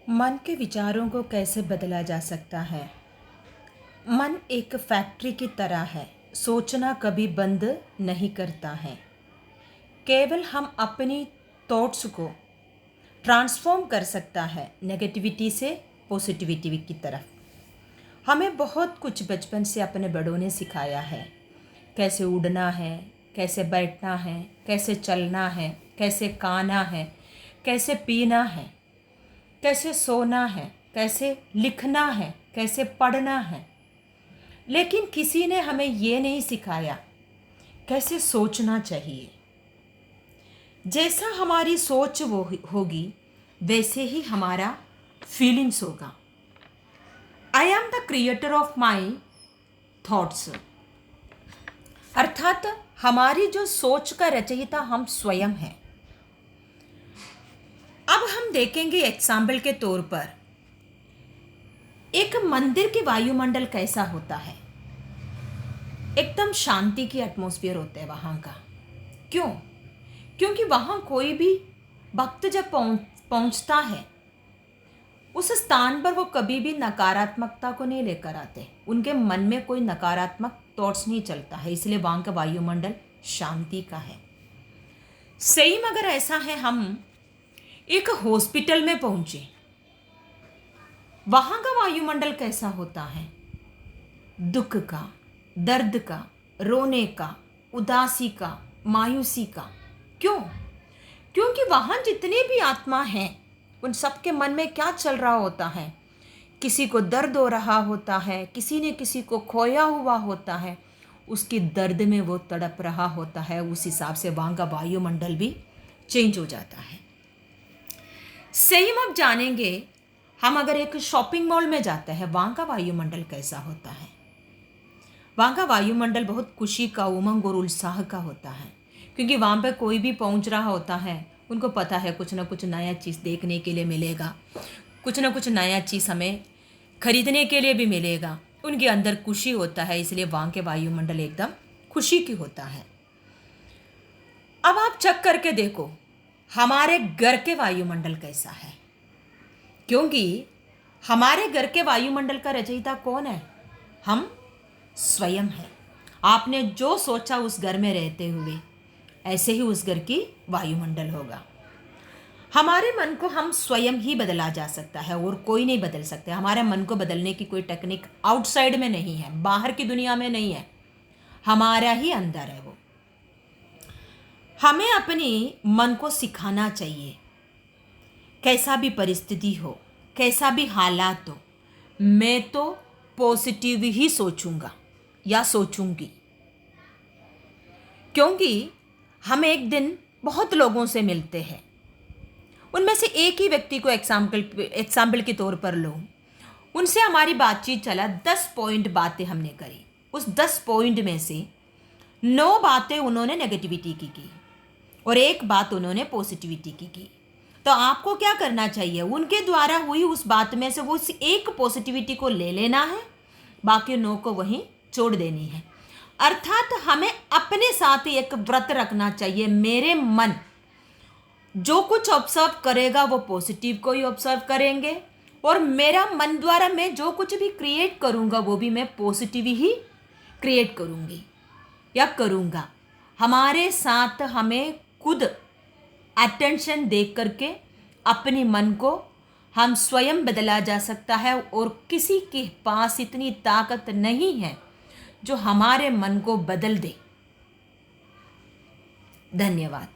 मन के विचारों को कैसे बदला जा सकता है। मन एक फैक्ट्री की तरह है, सोचना कभी बंद नहीं करता है। केवल हम अपनी थॉट्स को ट्रांसफॉर्म कर सकता है नेगेटिविटी से पॉजिटिविटी की तरफ। हमें बहुत कुछ बचपन से अपने बड़ों ने सिखाया है, कैसे उड़ना है, कैसे बैठना है, कैसे चलना है, कैसे खाना है, कैसे पीना है, कैसे सोना है, कैसे लिखना है, कैसे पढ़ना है। लेकिन किसी ने हमें ये नहीं सिखाया कैसे सोचना चाहिए। जैसा हमारी सोच वो होगी वैसे ही हमारा फीलिंग्स होगा। I am the creator of my thoughts, अर्थात हमारी जो सोच का रचयिता हम स्वयं हैं। अब हम देखेंगे एग्जाम्पल के तौर पर एक मंदिर के वायुमंडल कैसा होता है। एकदम शांति की एटमॉस्फेयर होता है वहाँ का। क्यों? क्योंकि वहाँ कोई भी भक्त जब पहुँचता है उस स्थान पर वो कभी भी नकारात्मकता को नहीं लेकर आते। उनके मन में कोई नकारात्मक थॉट्स नहीं चलता है, इसलिए वहाँ का वायुमंडल शांति का है। सेम अगर ऐसा है, हम एक हॉस्पिटल में पहुँचे, वहाँ का वायुमंडल कैसा होता है? दुख का, दर्द का, रोने का, उदासी का, मायूसी का। क्यों? क्योंकि वहाँ जितने भी आत्मा हैं उन सबके मन में क्या चल रहा होता है। किसी को दर्द हो रहा होता है, किसी ने किसी को खोया हुआ होता है, उसकी दर्द में वो तड़प रहा होता है। उस हिसाब से वहाँ का वायुमंडल भी चेंज हो जाता है। सेम अब जानेंगे हम अगर एक शॉपिंग मॉल में जाते हैं, वहाँ का वायुमंडल कैसा होता है। वहाँ का वायुमंडल बहुत खुशी का, उमंग और उत्साह का होता है। क्योंकि वहाँ पे कोई भी पहुँच रहा होता है, उनको पता है कुछ ना कुछ नया चीज़ देखने के लिए मिलेगा, कुछ ना कुछ नया चीज़ हमें खरीदने के लिए भी मिलेगा। उनके अंदर खुशी होता है, इसलिए वहाँ के वायुमंडल एकदम खुशी की होता है। अब आप चेक करके देखो हमारे घर के वायुमंडल कैसा है। क्योंकि हमारे घर के वायुमंडल का रचयिता कौन है? हम स्वयं हैं। आपने जो सोचा उस घर में रहते हुए, ऐसे ही उस घर की वायुमंडल होगा। हमारे मन को हम स्वयं ही बदला जा सकता है और कोई नहीं बदल सकता। हमारे मन को बदलने की कोई टेक्निक आउटसाइड में नहीं है, बाहर की दुनिया में नहीं है, हमारा ही अंदर है वो। हमें अपनी मन को सिखाना चाहिए, कैसा भी परिस्थिति हो, कैसा भी हालात हो, मैं तो पॉजिटिव ही सोचूंगा या सोचूंगी। क्योंकि हम एक दिन बहुत लोगों से मिलते हैं, उनमें से एक ही व्यक्ति को एग्जाम्पल के तौर पर लो, उनसे हमारी बातचीत चला, 10 पॉइंट बातें हमने करी। उस 10 पॉइंट में से 9 बातें उन्होंने नेगेटिविटी की और एक बात उन्होंने पॉजिटिविटी की। तो आपको क्या करना चाहिए? उनके द्वारा हुई उस बात में से वो एक पॉजिटिविटी को ले लेना है, बाकी 9 को वहीं छोड़ देनी है। अर्थात हमें अपने साथ एक व्रत रखना चाहिए। मेरे मन जो कुछ ऑब्जर्व करेगा वो पॉजिटिव को ही ऑब्जर्व करेंगे, और मेरा मन द्वारा मैं जो कुछ भी क्रिएट करूँगा वो भी मैं पॉजिटिव ही क्रिएट करूँगी या करूँगा। हमारे साथ हमें खुद अटेंशन दे करके अपने मन को हम स्वयं बदला जा सकता है, और किसी के पास इतनी ताकत नहीं है जो हमारे मन को बदल दे। धन्यवाद।